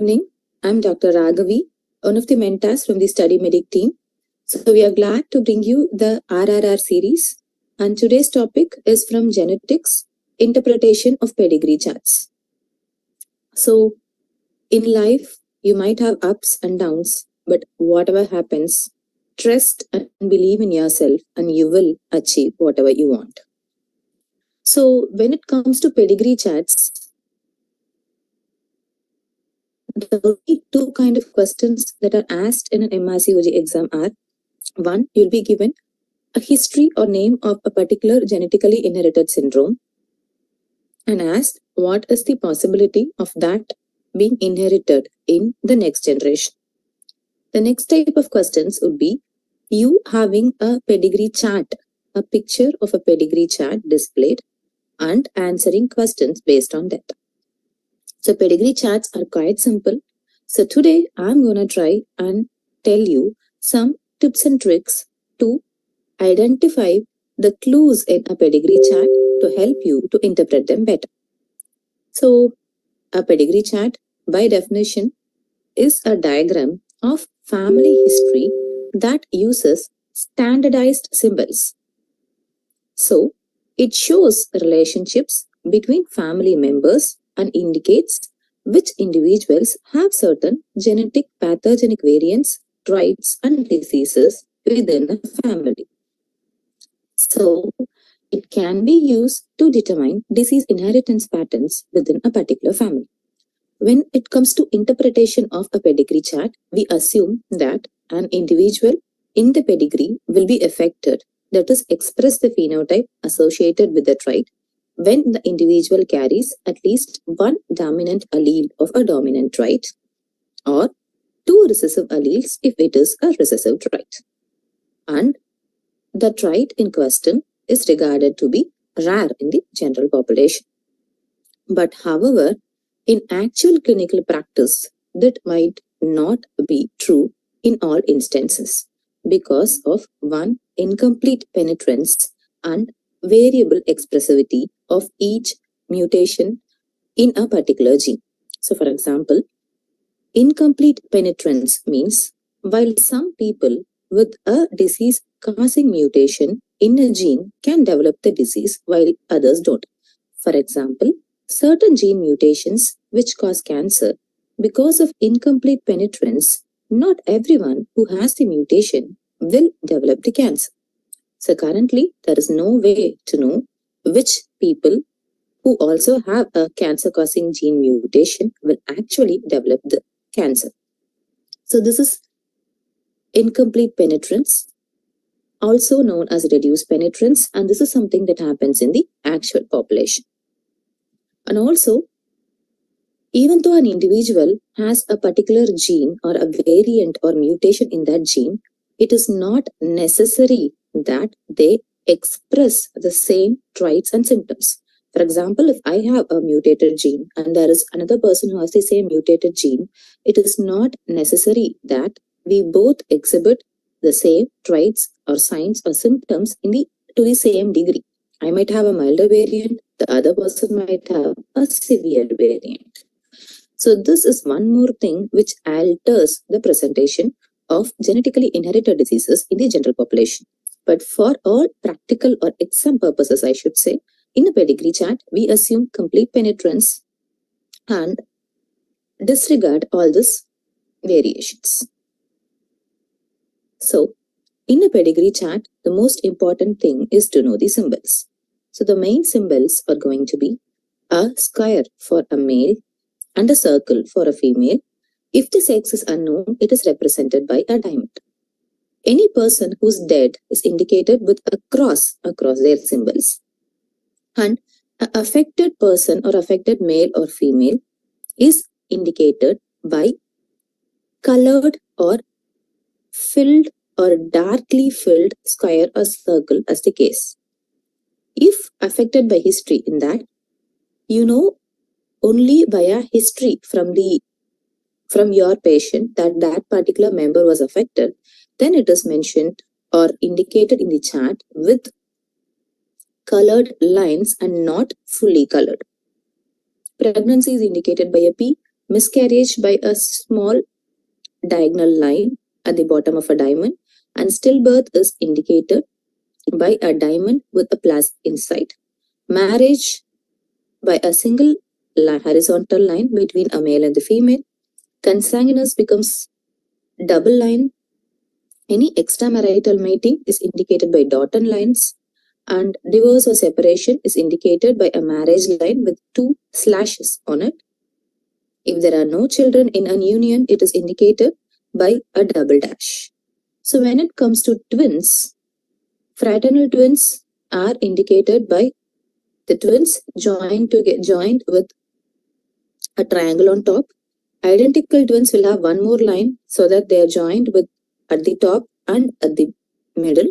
evening. I'm Dr. Raghavi, one of the mentors from the StudyMEDIC team. So we are glad to bring you the RRR series. And today's topic is from genetics, interpretation of pedigree charts. So in life, you might have ups and downs, but whatever happens, trust and believe in yourself and you will achieve whatever you want. So when it comes to pedigree charts, the only two kind of questions that are asked in an MRCOG exam are: one, you'll be given a history or name of a particular genetically inherited syndrome and asked what is the possibility of that being inherited in the next generation. The next type of questions would be you having a pedigree chart, a picture of a pedigree chart displayed and answering questions based on that. So pedigree charts are quite simple. So today I'm going to try and tell you some tips and tricks to identify the clues in a pedigree chart to help you to interpret them better. So a pedigree chart by definition is a diagram of family history that uses standardized symbols. So it shows relationships between family members and indicates which individuals have certain genetic pathogenic variants, traits, and diseases within a family. So it can be used to determine disease inheritance patterns within a particular family. When it comes to interpretation of a pedigree chart, we assume that an individual in the pedigree will be affected, that is, express the phenotype associated with the trait when the individual carries at least one dominant allele of a dominant trait or two recessive alleles if it is a recessive trait. And the trait in question is regarded to be rare in the general population. But however, in actual clinical practice, that might not be true in all instances because of one, incomplete penetrance and variable expressivity of each mutation in a particular gene. So for example, incomplete penetrance means while some people with a disease causing mutation in a gene can develop the disease while others don't. For example, certain gene mutations which cause cancer, because of incomplete penetrance, not everyone who has the mutation will develop the cancer. So currently, there is no way to know which people who also have a cancer-causing gene mutation will actually develop the cancer. So this is incomplete penetrance, also known as reduced penetrance, and this is something that happens in the actual population. And also, even though an individual has a particular gene or a variant or mutation in that gene, it is not necessary that they express the same traits and symptoms. For example, if I have a mutated gene and there is another person who has the same mutated gene, it is not necessary that we both exhibit the same traits or signs or symptoms to the same degree. I might have a milder variant, the other person might have a severe variant. So this is one more thing which alters the presentation of genetically inherited diseases in the general population. But for all practical or exam purposes, I should say, in a pedigree chart, we assume complete penetrance and disregard all these variations. So in a pedigree chart, the most important thing is to know the symbols. So the main symbols are going to be a square for a male and a circle for a female. If the sex is unknown, it is represented by a diamond. Any person who's dead is indicated with a cross across their symbols. And an affected person or affected male or female is indicated by colored or filled or darkly filled square or circle as the case. If affected by history in that, you know only via history from your patient that particular member was affected, then it is mentioned or indicated in the chart with colored lines and not fully colored. Pregnancy is indicated by a P, miscarriage by a small diagonal line at the bottom of a diamond, and stillbirth is indicated by a diamond with a plus inside. Marriage by a single horizontal line between a male and the female. Consanguineous becomes double line. Any extramarital mating is indicated by dotted lines, and divorce or separation is indicated by a marriage line with 2 slashes on it. If there are no children in an union, it is indicated by a double dash. So when it comes to twins, fraternal twins are indicated by the twins joined with a triangle on top. Identical twins will have one more line so that they are joined with at the top and at the middle.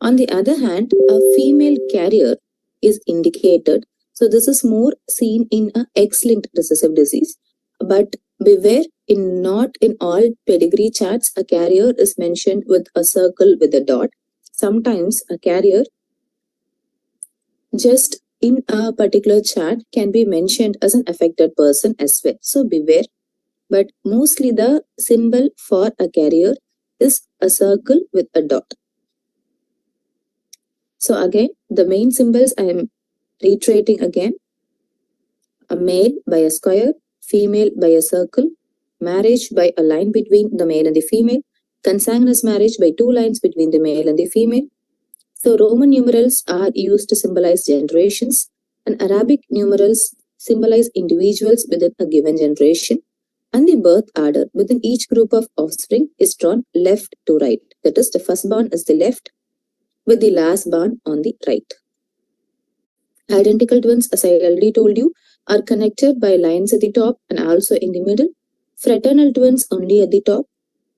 On the other hand, a female carrier is indicated. So this is more seen in a X-linked recessive disease. But beware, not in all pedigree charts, a carrier is mentioned with a circle with a dot. Sometimes a carrier just in a particular chart can be mentioned as an affected person as well. So beware. But mostly the symbol for a carrier is a circle with a dot. So again, the main symbols I am reiterating again. A male by a square, female by a circle, marriage by a line between the male and the female, consanguineous marriage by 2 lines between the male and the female. So Roman numerals are used to symbolize generations, and Arabic numerals symbolize individuals within a given generation. And the birth order within each group of offspring is drawn left to right. That is, the firstborn is the left with the lastborn on the right. Identical twins, as I already told you, are connected by lines at the top and also in the middle. Fraternal twins only at the top.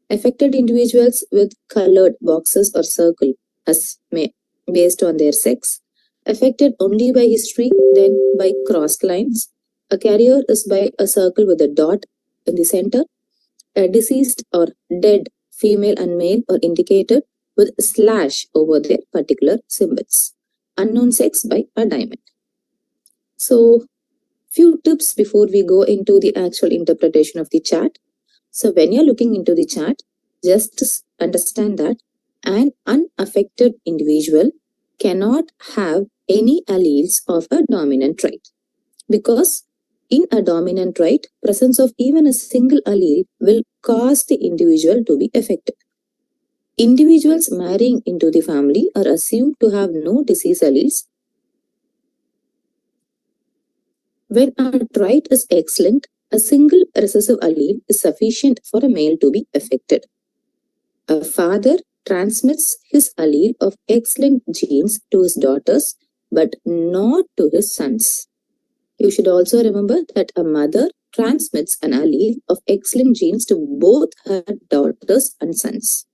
Affected individuals with colored boxes or circle based on their sex. Affected only by history, then by crossed lines. A carrier is by a circle with a dot in the center. A deceased or dead female and male are indicated with a slash over their particular symbols. Unknown sex by a diamond. So, few tips before we go into the actual interpretation of the chart. So, when you're looking into the chart, just understand that an unaffected individual cannot have any alleles of a dominant trait, because in a dominant trait, presence of even a single allele will cause the individual to be affected. Individuals marrying into the family are assumed to have no disease alleles. When a trait is X-linked, a single recessive allele is sufficient for a male to be affected. A father transmits his allele of X-linked genes to his daughters, but not to his sons. You should also remember that a mother transmits an allele of X-linked genes to both her daughters and sons.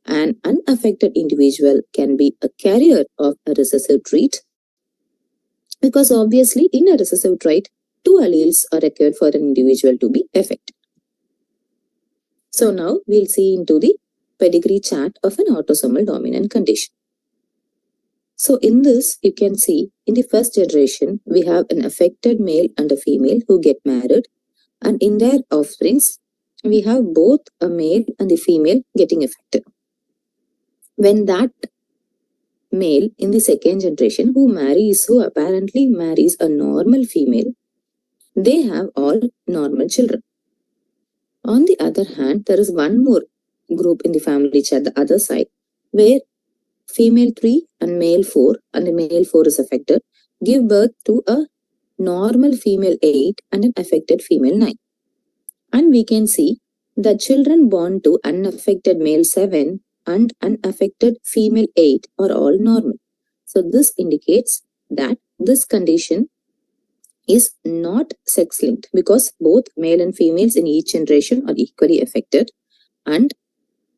An unaffected individual can be a carrier of a recessive trait, because obviously in a recessive trait, 2 alleles are required for an individual to be affected. So now we'll see into the pedigree chart of an autosomal dominant condition. So in this, you can see in the first generation, we have an affected male and a female who get married, and in their offsprings, we have both a male and the female getting affected. When that male in the second generation who apparently marries a normal female, they have all normal children. On the other hand, there is one more group in the family chart, the other side, where female 3 and male 4, and the male 4 is affected, give birth to a normal female 8 and an affected female 9. And we can see the children born to unaffected male 7 and unaffected female 8 are all normal. So this indicates that this condition is not sex-linked, because both male and females in each generation are equally affected, and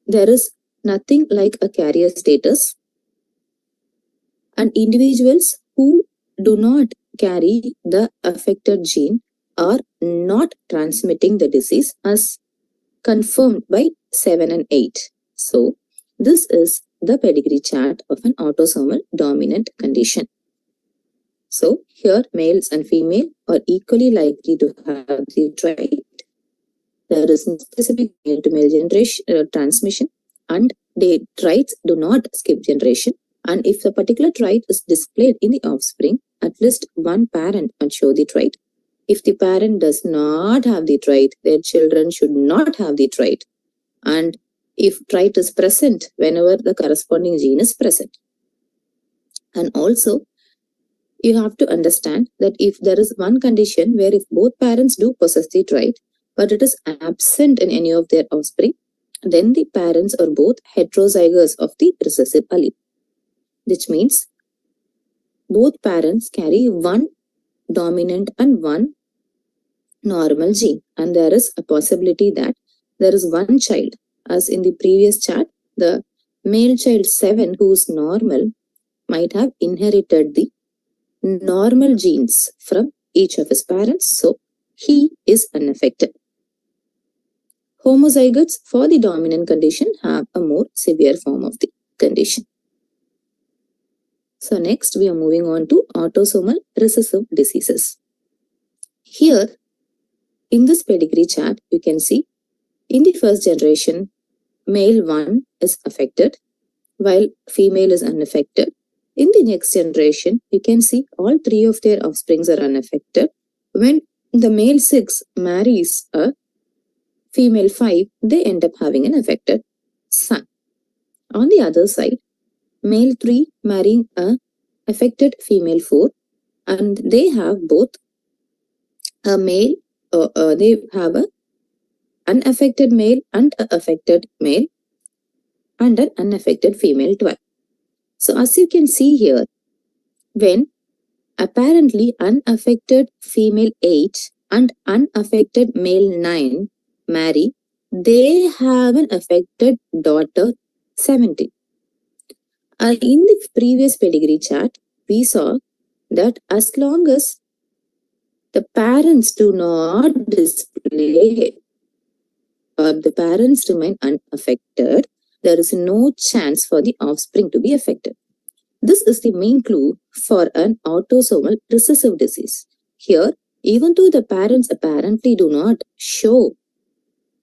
there is nothing like a carrier status. And individuals who do not carry the affected gene are not transmitting the disease, as confirmed by 7 and 8. So this is the pedigree chart of an autosomal dominant condition. So here males and female are equally likely to have the trait, there is no specific male-to-male generation transmission, and the traits do not skip generation. And if a particular trait is displayed in the offspring, at least one parent must show the trait. If the parent does not have the trait, their children should not have the trait. And if trait is present, whenever the corresponding gene is present. And also, you have to understand that if there is one condition where if both parents do possess the trait, but it is absent in any of their offspring, then the parents are both heterozygous of the recessive allele. Which means both parents carry one dominant and one normal gene. And there is a possibility that there is one child, as in the previous chart, the male child 7 who is normal might have inherited the normal genes from each of his parents, so he is unaffected. Homozygotes for the dominant condition have a more severe form of the condition. So next we are moving on to autosomal recessive diseases. Here in this pedigree chart, you can see in the first generation, male 1 is affected while female is unaffected. In the next generation, you can see all 3 of their offsprings are unaffected. When the male 6 marries a female 5, they end up having an affected son. On the other side, male 3 marrying a affected female 4, and they have both a male, they have a unaffected male and a affected male and an unaffected female 12. So as you can see here, when apparently unaffected female 8 and unaffected male 9 marry, they have an affected daughter 17. In the previous pedigree chart, we saw that as long as the parents do not display or the parents remain unaffected, there is no chance for the offspring to be affected. This is the main clue for an autosomal recessive disease. Here, even though the parents apparently do not show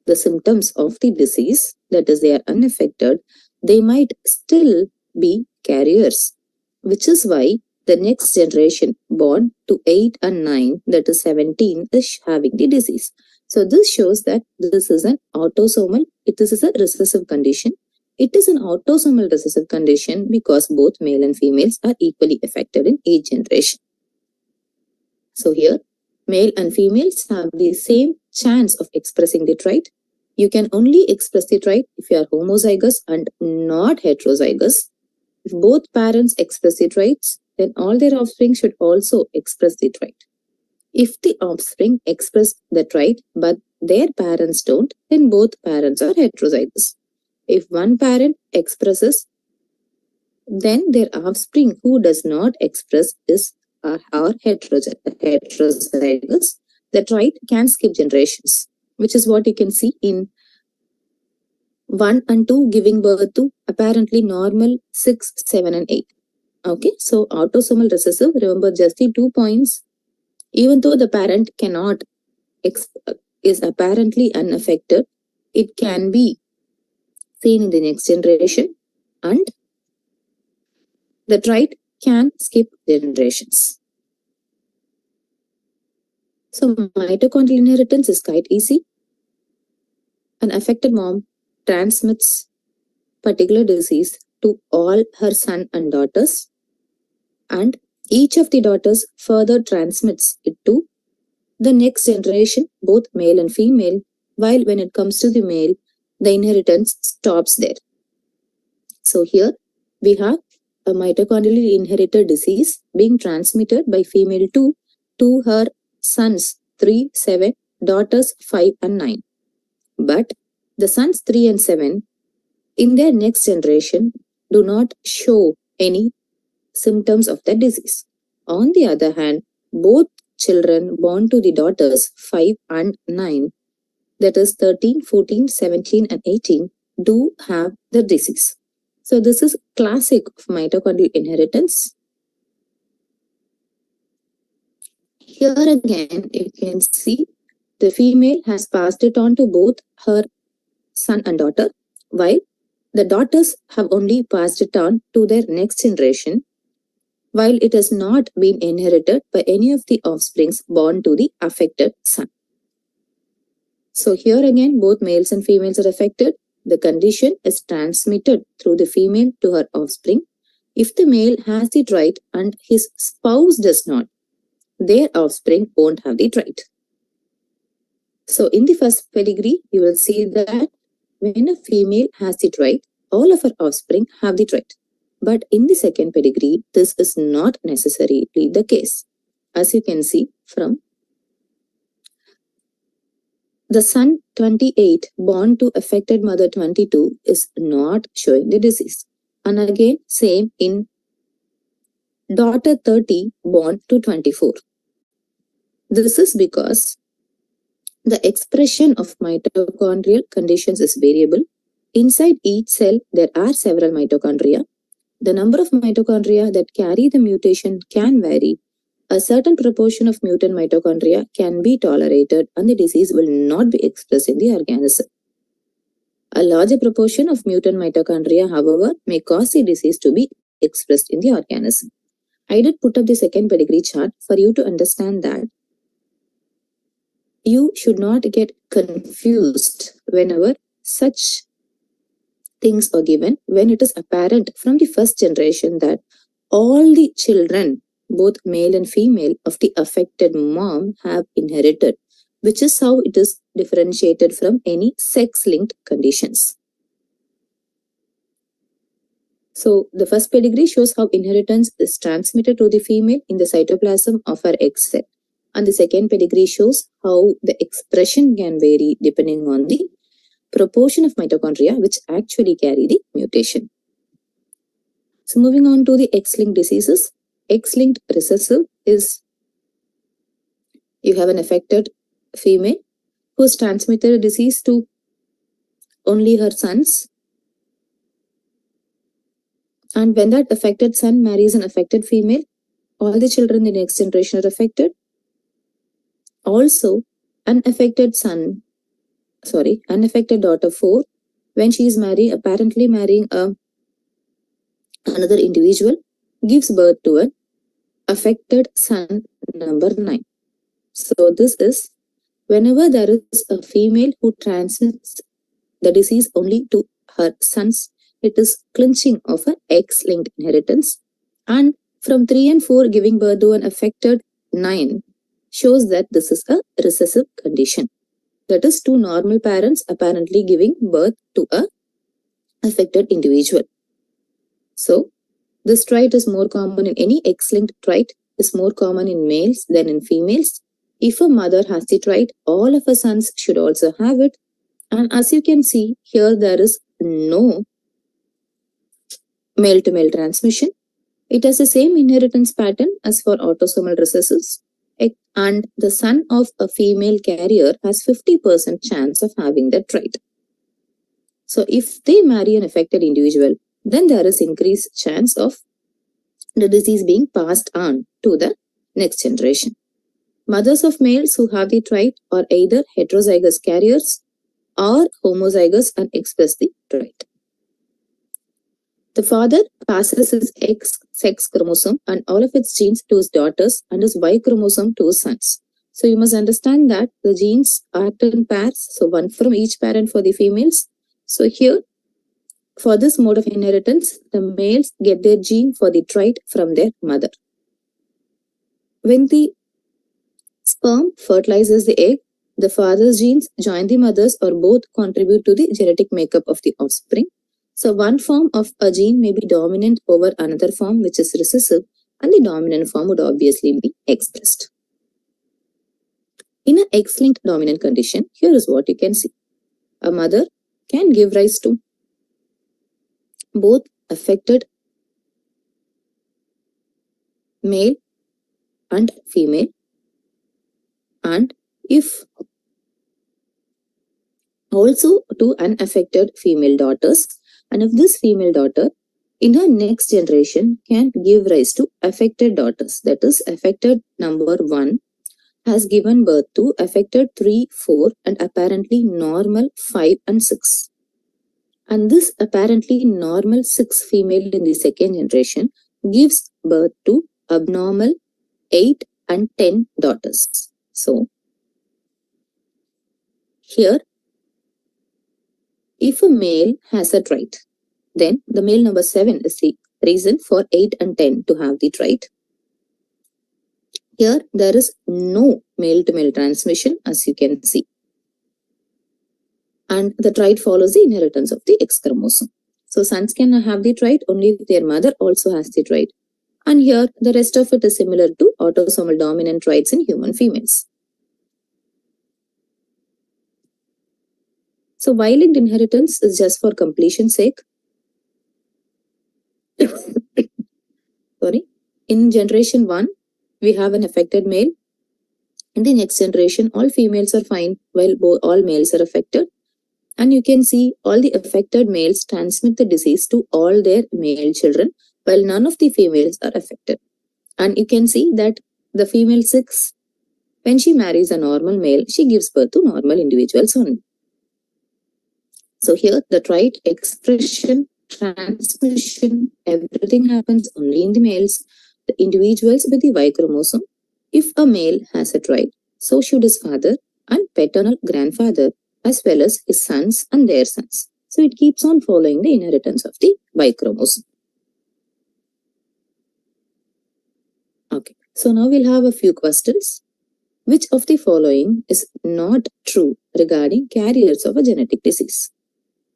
the symptoms of the disease, that is, they are unaffected, they might still be carriers, which is why the next generation born to 8 and 9, that is 17, is having the disease. So this shows that this is an autosomal, this is a recessive condition. It is an autosomal recessive condition because both male and females are equally affected in each generation. So here, male and females have the same chance of expressing the trait. You can only express the trait if you are homozygous and not heterozygous. If both parents express the traits, then all their offspring should also express the trait. If the offspring express the trait but their parents don't, then both parents are heterozygous. If one parent expresses, then their offspring who does not express are heterozygous. The trait can skip generations, which is what you can see in 1 and 2 giving birth to apparently normal 6, 7 and 8. Okay, so autosomal recessive, remember just the 2 points. Even though the parent cannot is apparently unaffected, it can be seen in the next generation and the trait can skip generations. So mitochondrial inheritance is quite easy. An affected mom transmits particular disease to all her son and daughters, and each of the daughters further transmits it to the next generation, both male and female, while when it comes to the male, the inheritance stops there. So here we have a mitochondrially inherited disease being transmitted by female 2 to her sons 3, 7, daughters 5 and 9. But the sons 3 and 7 in their next generation do not show any symptoms of the disease. On the other hand, both children born to the daughters 5 and 9, that is 13, 14, 17 and 18, do have the disease. So this is classic of mitochondrial inheritance. Here again, you can see the female has passed it on to both her son and daughter, while the daughters have only passed it on to their next generation, while it has not been inherited by any of the offsprings born to the affected son. So here again, both males and females are affected. The condition is transmitted through the female to her offspring. If the male has the trait and his spouse does not, their offspring won't have the trait. So in the first pedigree, you will see that when a female has the trait, all of her offspring have the trait. But in the second pedigree, this is not necessarily the case. As you can see from the son 28 born to affected mother 22 is not showing the disease. And again, same in daughter 30 born to 24. This is because the expression of mitochondrial conditions is variable. Inside each cell, there are several mitochondria. The number of mitochondria that carry the mutation can vary. A certain proportion of mutant mitochondria can be tolerated and the disease will not be expressed in the organism. A larger proportion of mutant mitochondria, however, may cause the disease to be expressed in the organism. I did put up the second pedigree chart for you to understand that you should not get confused whenever such things are given, when it is apparent from the first generation that all the children, both male and female, of the affected mom have inherited, which is how it is differentiated from any sex-linked conditions. So the first pedigree shows how inheritance is transmitted to the female in the cytoplasm of her egg cell. And the second pedigree shows how the expression can vary depending on the proportion of mitochondria which actually carry the mutation. So moving on to the X-linked diseases. X-linked recessive is you have an affected female who has transmitted a disease to only her sons. And when that affected son marries an affected female, all the children in the next generation are affected. Also, unaffected daughter 4, when she is apparently marrying another individual, gives birth to an affected son number 9. So this is whenever there is a female who transmits the disease only to her sons, it is clinching of an X-linked inheritance. And from 3 and 4 giving birth to an affected 9 shows that this is a recessive condition. That is, 2 normal parents apparently giving birth to a affected individual. So this trait is more common in any X-linked trait, is more common in males than in females. If a mother has the trait, all of her sons should also have it. And as you can see here, there is no male-to-male transmission. It has the same inheritance pattern as for autosomal recessives. And the son of a female carrier has 50% chance of having that trait. So if they marry an affected individual, then there is increased chance of the disease being passed on to the next generation. Mothers of males who have the trait are either heterozygous carriers or homozygous and express the trait. The father passes his X sex chromosome and all of its genes to his daughters and his Y chromosome to his sons. So you must understand that the genes act in pairs, so one from each parent for the females. So here, for this mode of inheritance, the males get their gene for the trait from their mother. When the sperm fertilizes the egg, the father's genes join the mother's or both contribute to the genetic makeup of the offspring. So one form of a gene may be dominant over another form which is recessive, and the dominant form would obviously be expressed. In an X-linked dominant condition, here is what you can see. A mother can give rise to both affected male and female, and if also to unaffected female daughters. And if this female daughter in her next generation can give rise to affected daughters, that is affected number 1 has given birth to affected 3, 4 and apparently normal 5 and 6. And this apparently normal 6 female in the second generation gives birth to abnormal 8 and 10 daughters. So, here, if a male has a trait, then the male number 7 is the reason for 8 and 10 to have the trait. Here, there is no male-to-male transmission, as you can see. And the trait follows the inheritance of the X chromosome. So, sons can have the trait only if their mother also has the trait. And here, the rest of it is similar to autosomal dominant traits in human females. So, Y-linked inheritance is just for completion's sake. Sorry. In generation 1, we have an affected male. In the next generation, all females are fine while all males are affected. And you can see all the affected males transmit the disease to all their male children, while none of the females are affected. And you can see that the female 6, when she marries a normal male, she gives birth to normal individuals only. So here, the trait, expression, transmission, everything happens only in the males. The individuals with the Y chromosome, if a male has a trait, so should his father and paternal grandfather, as well as his sons and their sons. So it keeps on following the inheritance of the Y chromosome. Okay, so now we'll have a few questions. Which of the following is not true regarding carriers of a genetic disease?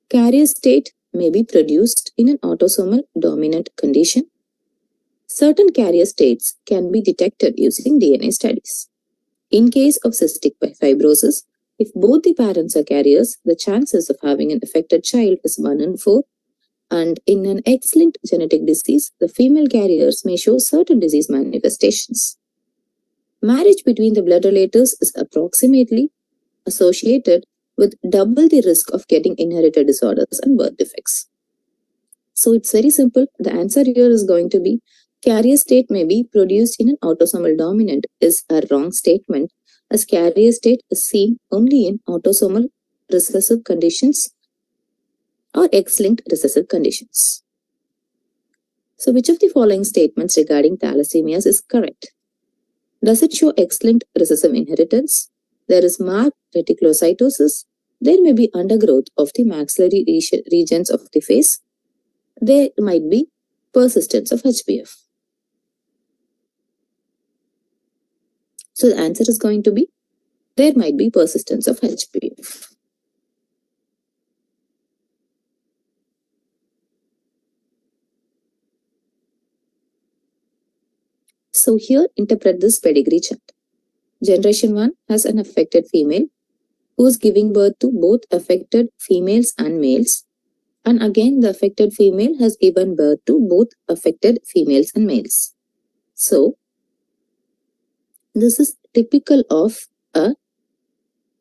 Carrier state may be produced in an autosomal dominant condition. Certain carrier states can be detected using DNA studies. In case of cystic fibrosis, if both the parents are carriers, the chances of having an affected child is 1 in 4. And in an X-linked genetic disease, the female carriers may show certain disease manifestations. Marriage between the blood relatives is approximately associated with double the risk of getting inherited disorders and birth defects. So it's very simple. The answer here is going to be carrier state may be produced in an autosomal dominant is a wrong statement, as carrier state is seen only in autosomal recessive conditions or X-linked recessive conditions. So which of the following statements regarding thalassemias is correct? Does it show X-linked recessive inheritance? There is marked reticulocytosis. There may be undergrowth of the maxillary regions of the face. There might be persistence of HbF. So the answer is going to be, there might be persistence of HbF. So here, interpret this pedigree chart. Generation 1 has an affected female who is giving birth to both affected females and males. And again, the affected female has given birth to both affected females and males. So, this is typical of a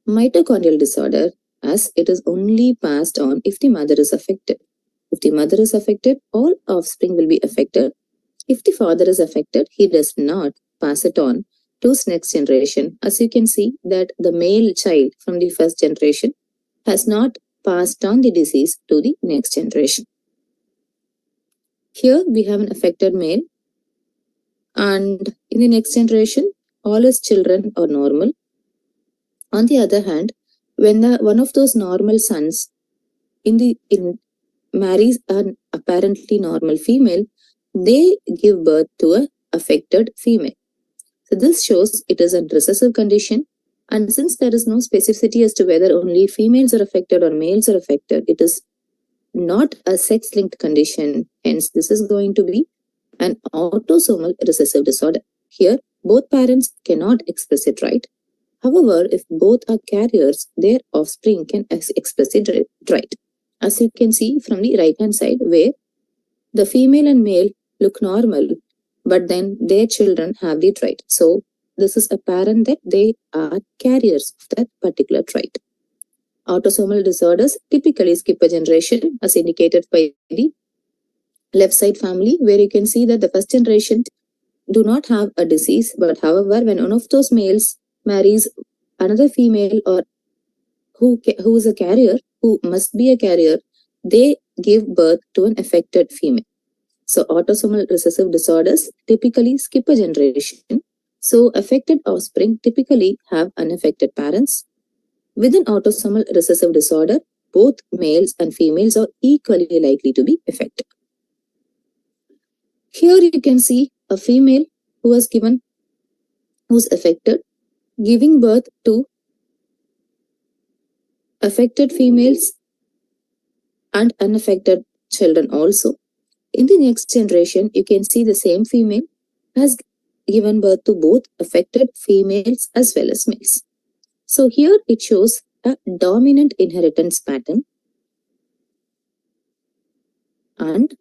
mitochondrial disorder, as it is only passed on if the mother is affected. If the mother is affected, all offspring will be affected. If the father is affected, he does not pass it on to his next generation. As you can see that the male child from the first generation has not passed on the disease to the next generation. Here we have an affected male, and in the next generation, all his children are normal. On the other hand, when one of those normal sons marries an apparently normal female, they give birth to an affected female. So this shows it is a recessive condition, and since there is no specificity as to whether only females are affected or males are affected, it is not a sex-linked condition. Hence, this is going to be an autosomal recessive disorder. Here, both parents cannot express it right. However, if both are carriers, their offspring can express it right. As you can see from the right-hand side, where the female and male look normal, but then their children have the trait. So, this is apparent that they are carriers of that particular trait. Autosomal disorders typically skip a generation, as indicated by the left side family, where you can see that the first generation do not have a disease, but however, when one of those males marries another female or who is a carrier, who must be a carrier, they give birth to an affected female. So autosomal recessive disorders typically skip a generation. So affected offspring typically have unaffected parents. With an autosomal recessive disorder, both males and females are equally likely to be affected. Here you can see a female who's affected, giving birth to affected females and unaffected children also. In the next generation, you can see the same female has given birth to both affected females as well as males. So here it shows a dominant inheritance pattern, and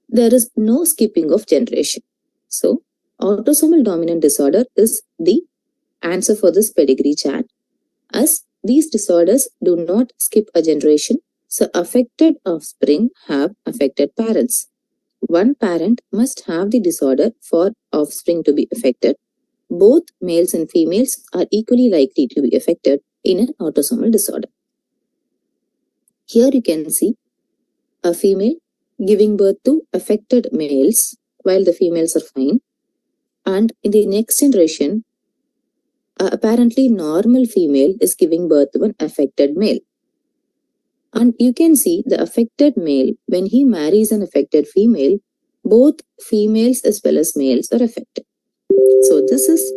there is no skipping of generation. So autosomal dominant disorder is the answer for this pedigree chat, as these disorders do not skip a generation. So affected offspring have affected parents. One parent must have the disorder for offspring to be affected. Both males and females are equally likely to be affected in an autosomal disorder. Here you can see a female giving birth to affected males while the females are fine. And in the next generation, apparently normal female is giving birth to an affected male. And you can see the affected male, when he marries an affected female, both females as well as males are affected. So this is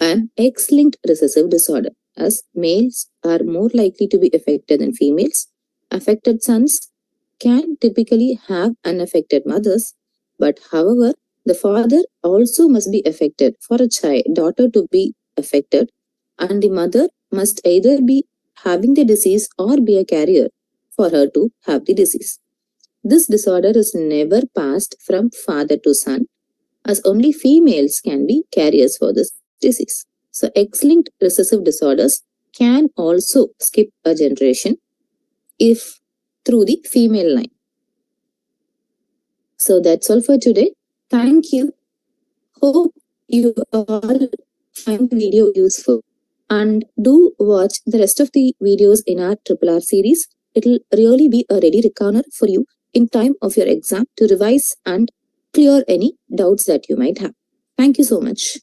an X-linked recessive disorder, as males are more likely to be affected than females. Affected sons can typically have unaffected mothers, but however, the father also must be affected for a daughter to be affected, and the mother must either be having the disease or be a carrier for her to have the disease. This disorder is never passed from father to son, as only females can be carriers for this disease. So X-linked recessive disorders can also skip a generation if through the female line. So that's all for today. Thank you. Hope you all find the video useful, and do watch the rest of the videos in our RRR series. It will really be a ready reckoner for you in time of your exam to revise and clear any doubts that you might have. Thank you so much.